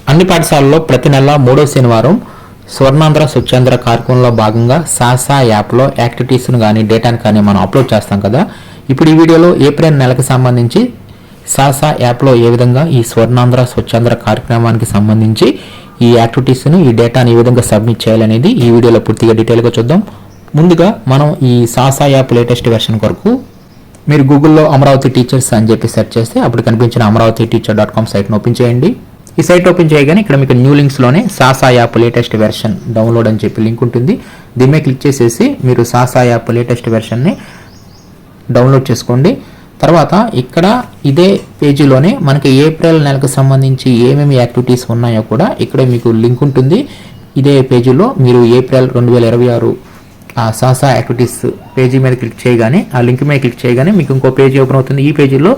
అన్ని పాఠశాలల్లో ప్రతి నెల 3వ శనివారం స్వర్ణాంధ్ర స్వచ్ఛాంధ్ర కార్యక్రమంలో భాగంగా సాసా యాప్లో యాక్టివిటీస్ను కానీ డేటాను కానీ మనం అప్లోడ్ చేస్తాం కదా. ఇప్పుడు ఈ వీడియోలో ఏప్రిల్ నెలకు సంబంధించి సాసా యాప్లో ఏ విధంగా ఈ స్వర్ణాంధ్ర స్వచ్ఛాంధ్ర కార్యక్రమానికి సంబంధించి ఈ యాక్టివిటీస్ను ఈ డేటాను ఏ విధంగా సబ్మిట్ చేయాలనేది ఈ వీడియోలో పూర్తిగా డీటెయిల్గా చూద్దాం. ముందుగా మనం ఈ సాసా యాప్ లేటెస్ట్ వెర్షన్ కొరకు మీరు గూగుల్లో అమరావతి టీచర్స్ అని చెప్పి సెర్చ్ చేస్తే అప్పుడు కనిపించిన amravati.teacher.com సైట్ను ఓపెన్ చేయండి. ఈ సైట్ ఓపెన్ చేయగానే ఇక్కడ మీకు న్యూ లింక్స్లోనే Sasa app latest version download అని చెప్పి లింక్ ఉంటుంది. దీని మీద క్లిక్ చేసేసి మీరు సాసా యాప్ లేటెస్ట్ వెర్షన్ని డౌన్లోడ్ చేసుకోండి. తర్వాత ఇక్కడ ఇదే పేజీలోనే మనకి ఏప్రిల్ నెలకు సంబంధించి ఏమేమి యాక్టివిటీస్ ఉన్నాయో కూడా ఇక్కడ మీకు లింక్ ఉంటుంది. ఇదే పేజీలో మీరు ఏప్రిల్ 2026 ఆ సాసా యాక్టివిటీస్ పేజీ మీద క్లిక్ చేయగానే ఆ లింక్ మీద క్లిక్ చేయగానే మీకు ఇంకో పేజీ ఓపెన్ అవుతుంది. ఈ పేజీలో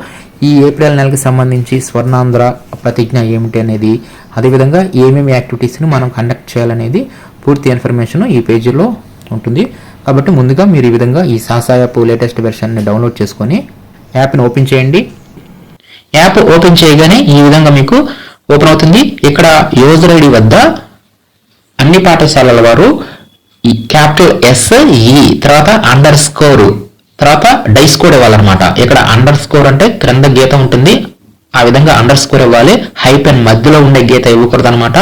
ఈ ఏప్రిల్ నెలకు సంబంధించి స్వర్ణాంధ్ర ప్రతిజ్ఞ ఏమిటి అనేది, అదేవిధంగా ఏమేమి యాక్టివిటీస్ని మనం కండక్ట్ చేయాలనేది పూర్తి ఇన్ఫర్మేషన్ ఈ పేజీలో ఉంటుంది. కాబట్టి ముందుగా మీరు ఈ విధంగా ఈ సాసా యాప్ లేటెస్ట్ వెర్షన్ని డౌన్లోడ్ చేసుకొని యాప్ని ఓపెన్ చేయండి. యాప్ ఓపెన్ చేయగానే ఈ విధంగా మీకు ఓపెన్ అవుతుంది. ఇక్కడ యూజర్ ఐడి వద్ద అన్ని పాఠశాలల వారు ఈ క్యాపిటల్ SE తర్వాత _ తర్వాత డైస్ కోడ్ ఇవ్వాలన్నమాట. ఇక్కడ _ అంటే క్రింద గీత ఉంటుంది, ఆ విధంగా _ ఇవ్వాలి. హైపెన్ మధ్యలో ఉండే గీత ఇవ్వకూడదు అనమాట.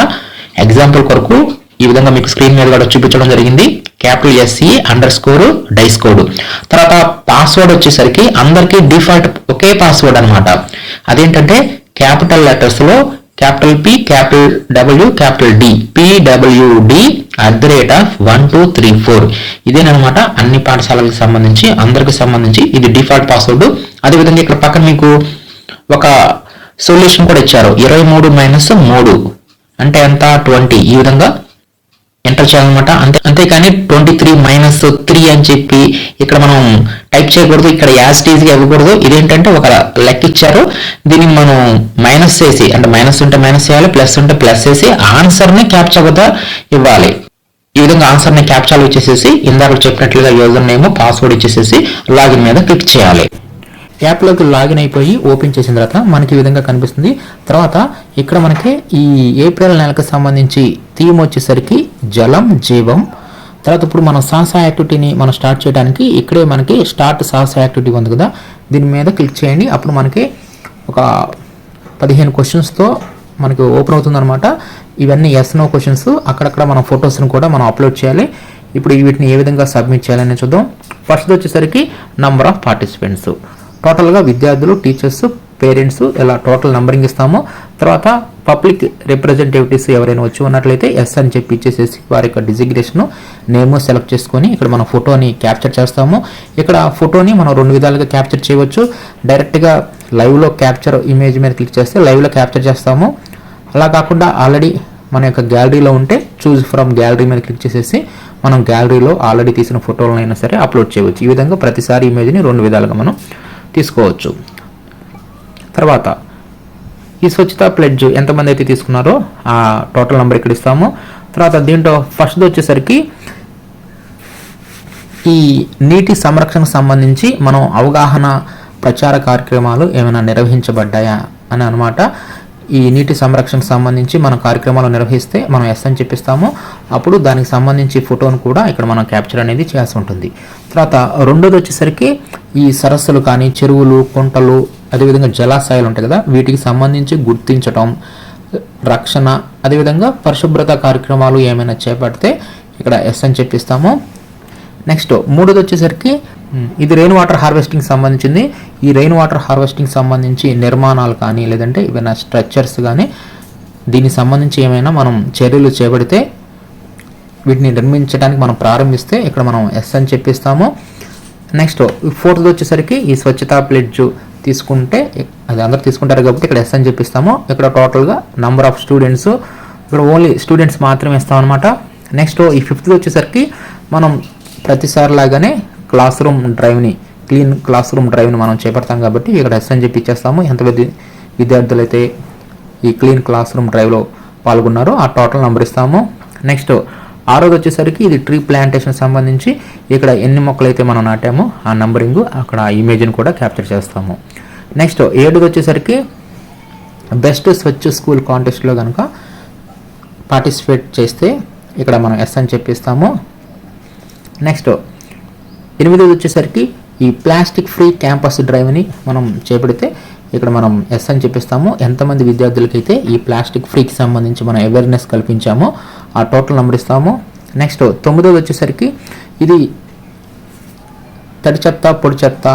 ఎగ్జాంపుల్ కొరకు ఈ విధంగా మీకు స్క్రీన్ మీద కూడా చూపించడం జరిగింది. Capital SE _ DISE code. తర్వాత పాస్వర్డ్ వచ్చేసరికి అందరికీ డిఫాల్ట్ ఒకే పాస్వర్డ్ అనమాట. అదేంటంటే క్యాపిటల్ లెటర్స్ లో P, W, D, PWD @1234 ఇదేనమాట. అన్ని పాఠశాలలకు సంబంధించి అందరికి సంబంధించి ఇది డిఫాల్ట్ పాస్వర్డ్. అదేవిధంగా ఇక్కడ పక్కన మీకు ఒక సొల్యూషన్ కూడా ఇచ్చారు. 23 - 3 అంటే ఎంత 20 ఈ విధంగా ఎంటర్ చేయాలన్నమాట. అంతేకాని 23 - 3 అని చెప్పి ఇక్కడ మనం టైప్ చేయకూడదు. ఇక్కడ యాజ్ టీజ్ గా ఇవ్వకూడదు. ఇదేంటంటే ఒక లెక్క ఇచ్చారు, దీన్ని మనం మైనస్ చేసి, అంటే మైనస్ ఉంటే మైనస్ చేయాలి, ప్లస్ ఉంటే ప్లస్ చేసి ఆన్సర్ ని క్యాప్చా వద్ద ఇవ్వాలి. ఈ విధంగా ఆన్సర్ ని క్యాప్చాలో ఇచ్చేసేసి ఇందాక చెప్పినట్లుగా యూజర్ నేమ్ పాస్వర్డ్ ఇచ్చేసేసి లాగిన్ మీద క్లిక్ చేయాలి. యాప్లోకి లాగిన్ అయిపోయి ఓపెన్ చేసిన తర్వాత మనకి ఈ విధంగా కనిపిస్తుంది. తర్వాత ఇక్కడ మనకి ఈ ఏప్రిల్ నెలకు సంబంధించి థీమ్ వచ్చేసరికి జలం జీవం. తర్వాత ఇప్పుడు మనం సాసా యాక్టివిటీని మనం స్టార్ట్ చేయడానికి ఇక్కడే మనకి స్టార్ట్ సాసా యాక్టివిటీ ఉంది కదా, దీని మీద క్లిక్ చేయండి. అప్పుడు మనకి ఒక 15 క్వశ్చన్స్తో మనకి ఓపెన్ అవుతుంది అనమాట. ఇవన్నీ yes/no క్వశ్చన్స్. అక్కడక్కడ మన ఫొటోస్ని కూడా మనం అప్లోడ్ చేయాలి. ఇప్పుడు వీటిని ఏ విధంగా సబ్మిట్ చేయాలని చూద్దాం. ఫస్ట్ వచ్చేసరికి నంబర్ ఆఫ్ పార్టిసిపెంట్స్, టోటల్గా విద్యార్థులు, టీచర్స్, పేరెంట్స్ ఇలా టోటల్ నంబరింగ్ ఇస్తాము. తర్వాత పబ్లిక్ రిప్రజెంటేటివ్స్ ఎవరైనా వచ్చి ఉన్నట్లయితే ఎస్ అని చెప్పి ఇచ్చేసేసి వారి యొక్క డిజిగ్నేషన్ నేమ్ సెలెక్ట్ చేసుకొని ఇక్కడ మనం ఫోటోని క్యాప్చర్ చేస్తాము. ఇక్కడ ఫోటోని మనం 2 విధాలుగా క్యాప్చర్ చేయవచ్చు. డైరెక్ట్గా లైవ్లో క్యాప్చర్ ఇమేజ్ మీద క్లిక్ చేస్తే లైవ్లో క్యాప్చర్ చేస్తాము. అలా కాకుండా ఆల్రెడీ మన యొక్క గ్యాలరీలో ఉంటే చూజ్ ఫ్రమ్ గ్యాలరీ మీద క్లిక్ చేసేసి మనం గ్యాలరీలో ఆల్రెడీ తీసిన ఫోటోలైనా సరే అప్లోడ్ చేయవచ్చు. ఈ విధంగా ప్రతిసారి ఇమేజ్ని 2 విధాలుగా మనం తీసుకోవచ్చు. తర్వాత ఈ స్వచ్ఛతా ప్లెడ్జ్ ఎంతమంది అయితే తీసుకున్నారో ఆ టోటల్ నెంబర్ ఇక్కడ ఇస్తాము. తర్వాత దీంట్లో ఫస్ట్ వచ్చేసరికి ఈ నీటి సంరక్షణకు సంబంధించి మనం అవగాహన ప్రచార కార్యక్రమాలు ఏమైనా నిర్వహించబడ్డాయా అని అనమాట. ఈ నీటి సంరక్షణకు సంబంధించి మన కార్యక్రమాలు నిర్వహిస్తే మనం ఎస్ అని చెప్పిస్తాము. అప్పుడు దానికి సంబంధించి ఫోటోను కూడా ఇక్కడ మనం క్యాప్చర్ అనేది చేయాల్సి ఉంటుంది. తర్వాత రెండోది వచ్చేసరికి ఈ సరస్సులు కానీ చెరువులు, కుంటలు, అదేవిధంగా జలాశయాలు ఉంటాయి కదా, వీటికి సంబంధించి గుర్తించటం, రక్షణ, అదేవిధంగా పరిశుభ్రత కార్యక్రమాలు ఏమైనా చేపడితే ఇక్కడ ఎస్ అని చెప్పిస్తాము. నెక్స్ట్ మూడోది వచ్చేసరికి ఇది రెయిన్ వాటర్ హార్వెస్టింగ్ సంబంధించింది. ఈ రెయిన్ వాటర్ హార్వెస్టింగ్ సంబంధించి నిర్మాణాలు కానీ లేదంటే ఏమైనా స్ట్రక్చర్స్ కానీ దీనికి సంబంధించి ఏమైనా మనం చర్యలు చేపడితే వీటిని నిర్మించడానికి మనం ప్రారంభిస్తే ఇక్కడ మనం ఎస్ అని చెప్పిస్తాము. నెక్స్ట్ ఫోర్త్ వచ్చేసరికి ఈ స్వచ్ఛతా ప్లెడ్జ్ తీసుకుంటే అది అందరూ తీసుకుంటారు కాబట్టి ఇక్కడ ఎస్ అని చెప్పిస్తాము. ఇక్కడ టోటల్గా నంబర్ ఆఫ్ స్టూడెంట్స్ ఇక్కడ ఓన్లీ స్టూడెంట్స్ మాత్రమే ఇస్తాం అనమాట. నెక్స్ట్ ఈ ఫిఫ్త్ వచ్చేసరికి మనం ప్రతిసారి లాగానే క్లాస్ రూమ్ డ్రైవ్ని, క్లీన్ క్లాస్ రూమ్ డ్రైవ్ని మనం చేపడతాం కాబట్టి ఇక్కడ ఎస్ అని చెప్పి ఇచ్చేస్తాము. ఎంతమంది విద్యార్థులు అయితే ఈ క్లీన్ క్లాస్ రూమ్ డ్రైవ్లో పాల్గొన్నారో ఆ టోటల్ నెంబర్ ఇస్తాము. నెక్స్ట్ ఆరోది వచ్చేసరికి ఇది ట్రీ ప్లాంటేషన్ సంబంధించి ఇక్కడ ఎన్ని మొక్కలు అయితే మనం నాటామో ఆ నంబరింగ్ అక్కడ ఇమేజ్ని కూడా క్యాప్చర్ చేస్తాము. నెక్స్ట్ 7ది వచ్చేసరికి బెస్ట్ స్వచ్ఛ స్కూల్ కాంటెస్ట్లో కనుక పార్టిసిపేట్ చేస్తే ఇక్కడ మనం ఎస్ అని చెప్పిస్తాము. నెక్స్ట్ 8వ వచ్చేసరికి ఈ ప్లాస్టిక్ ఫ్రీ క్యాంపస్ డ్రైవ్ని మనం చేపడితే ఇక్కడ మనం ఎస్ అని చెప్పిస్తాము. ఎంతమంది విద్యార్థులకైతే ఈ ప్లాస్టిక్ ఫ్రీకి సంబంధించి మనం అవేర్నెస్ కల్పించామో ఆ టోటల్ నెంబర్ ఇస్తాము. నెక్స్ట్ 9వ వచ్చేసరికి ఇది తడి చెత్త, పొడి చెత్త,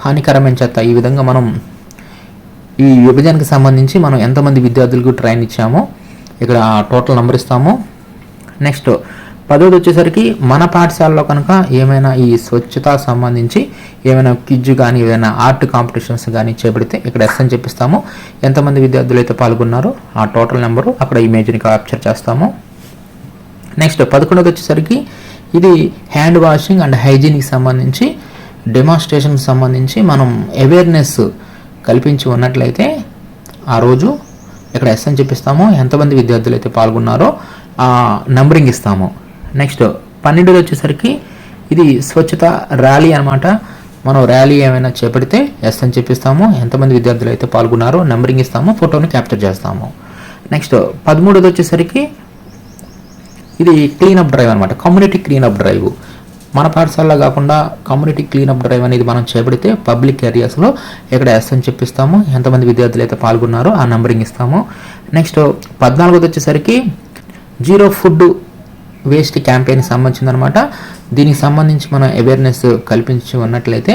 హానికరమైన చెత్త, ఈ విధంగా మనం ఈ విభజనకు సంబంధించి మనం ఎంతమంది విద్యార్థులకు ట్రైన్ ఇచ్చామో ఇక్కడ టోటల్ నెంబర్ ఇస్తాము. నెక్స్ట్ 10వ వచ్చేసరికి మన పాఠశాలలో కనుక ఏమైనా ఈ స్వచ్ఛత సంబంధించి ఏమైనా క్విజ్ కానీ ఏదైనా ఆర్ట్ కాంపిటీషన్స్ కానీ చేపడితే ఇక్కడ ఎస్ అని చెప్పిస్తాము. ఎంతమంది విద్యార్థులు అయితే పాల్గొన్నారో ఆ టోటల్ నెంబరు అక్కడ ఇమేజ్ని క్యాప్చర్ చేస్తాము. నెక్స్ట్ 11వ వచ్చేసరికి ఇది హ్యాండ్ వాషింగ్ అండ్ హైజీన్కి సంబంధించి డెమాన్స్ట్రేషన్కి సంబంధించి మనం అవేర్నెస్ కల్పించి ఉన్నట్లయితే ఆ రోజు ఇక్కడ ఎస్ అని చెప్పిస్తాము. ఎంతమంది విద్యార్థులు అయితే పాల్గొన్నారో ఆ నంబరింగ్ ఇస్తాము. నెక్స్ట్ 12వ వచ్చేసరికి ఇది స్వచ్ఛత ర్యాలీ అనమాట. మనం ర్యాలీ ఏమైనా చేపడితే ఎస్ అని చెప్పిస్తాము. ఎంతమంది విద్యార్థులు అయితే పాల్గొన్నారో నంబరింగ్ ఇస్తాము, ఫోటోని క్యాప్చర్ చేస్తాము. నెక్స్ట్ 13వ వచ్చేసరికి ఇది క్లీనప్ డ్రైవ్ అనమాట, కమ్యూనిటీ క్లీనప్ డ్రైవ్. మన పాఠశాలలో కాకుండా కమ్యూనిటీ క్లీనప్ డ్రైవ్ అనేది మనం చేపడితే పబ్లిక్ ఏరియాస్లో ఇక్కడ ఎస్ అని చెప్పిస్తాము. ఎంతమంది విద్యార్థులు అయితే పాల్గొన్నారో ఆ నంబరింగ్ ఇస్తాము. నెక్స్ట్ 14వ వచ్చేసరికి జీరో ఫుడ్ వేస్ట్ క్యాంపెయిన్కి సంబంధించిందనమాట. దీనికి సంబంధించి మనం అవేర్నెస్ కల్పించి ఉన్నట్లయితే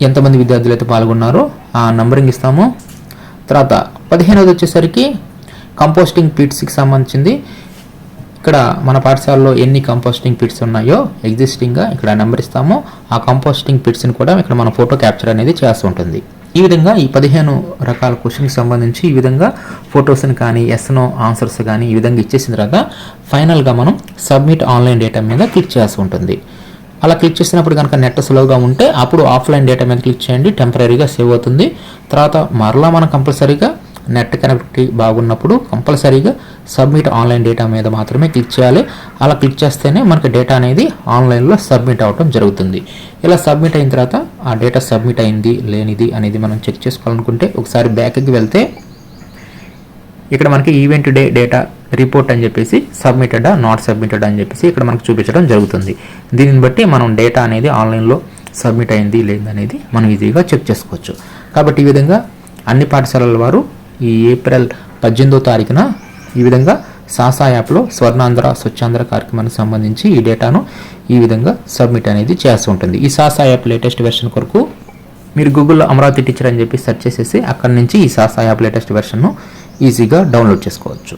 ఎంతమంది విద్యార్థులు అయితే పాల్గొన్నారో ఆ నంబరింగ్ ఇస్తాము. తర్వాత 15వ వచ్చేసరికి కంపోస్టింగ్ పిట్స్కి సంబంధించింది. ఇక్కడ మన పాఠశాలలో ఎన్ని కంపోస్టింగ్ పిట్స్ ఉన్నాయో ఎగ్జిస్టింగ్గా ఇక్కడ నెంబర్ ఇస్తాము. ఆ కంపోస్టింగ్ పిట్స్ని కూడా ఇక్కడ మన ఫోటో క్యాప్చర్ అనేది చేస్తూ ఉంటుంది. ఈ విధంగా ఈ 15 రకాల క్వశ్చన్కి సంబంధించి ఈ విధంగా ఫొటోస్ని కానీ ఎస్నో ఆన్సర్స్ కానీ ఈ విధంగా ఇచ్చేసిన తర్వాత ఫైనల్గా మనం సబ్మిట్ ఆన్లైన్ డేటా మీద క్లిక్ చేయాల్సి ఉంటుంది. అలా క్లిక్ చేసినప్పుడు కనుక నెట్ స్లోగా ఉంటే అప్పుడు ఆఫ్లైన్ డేటా మీద క్లిక్ చేయండి, టెంపరీగా సేవ్ అవుతుంది. తర్వాత మరలా మనం కంపల్సరీగా నెట్ కనెక్టివిటీ బాగున్నప్పుడు కంపల్సరీగా సబ్మిట్ ఆన్లైన్ డేటా మీద మాత్రమే క్లిక్ చేయాలి. అలా క్లిక్ చేస్తేనే మనకి డేటా అనేది ఆన్లైన్లో సబ్మిట్ అవ్వడం జరుగుతుంది. ఇలా సబ్మిట్ అయిన తర్వాత ఆ డేటా సబ్మిట్ అయింది లేనిది అనేది మనం చెక్ చేసుకోవాలనుకుంటే ఒకసారి బ్యాక్కి వెళ్తే ఇక్కడ మనకి ఈవెంట్ డే డేటా రిపోర్ట్ అని చెప్పేసి సబ్మిటెడా నాట్ సబ్మిటెడ్ అని చెప్పేసి ఇక్కడ మనకు చూపించడం జరుగుతుంది. దీనిని బట్టి మనం డేటా అనేది ఆన్లైన్లో సబ్మిట్ అయింది లేదనేది మనం ఈజీగా చెక్ చేసుకోవచ్చు. కాబట్టి ఈ విధంగా అన్ని పాఠశాలల వారు ఈ ఏప్రిల్ 18వ తారీఖున ఈ విధంగా సాసా యాప్లో స్వర్ణాంధ్ర స్వచ్ఛాంధ్ర కార్యక్రమానికి సంబంధించి ఈ డేటాను ఈ విధంగా సబ్మిట్ అనేది చేస్తూ ఉంటుంది. ఈ సాసా యాప్ లేటెస్ట్ వెర్షన్ కొరకు మీరు గూగుల్లో అమరావతి టీచర్ అని చెప్పి సెర్చ్ చేసేసి అక్కడి నుంచి ఈ సాసా యాప్ లేటెస్ట్ వెర్షన్ను ఈజీగా డౌన్లోడ్ చేసుకోవచ్చు.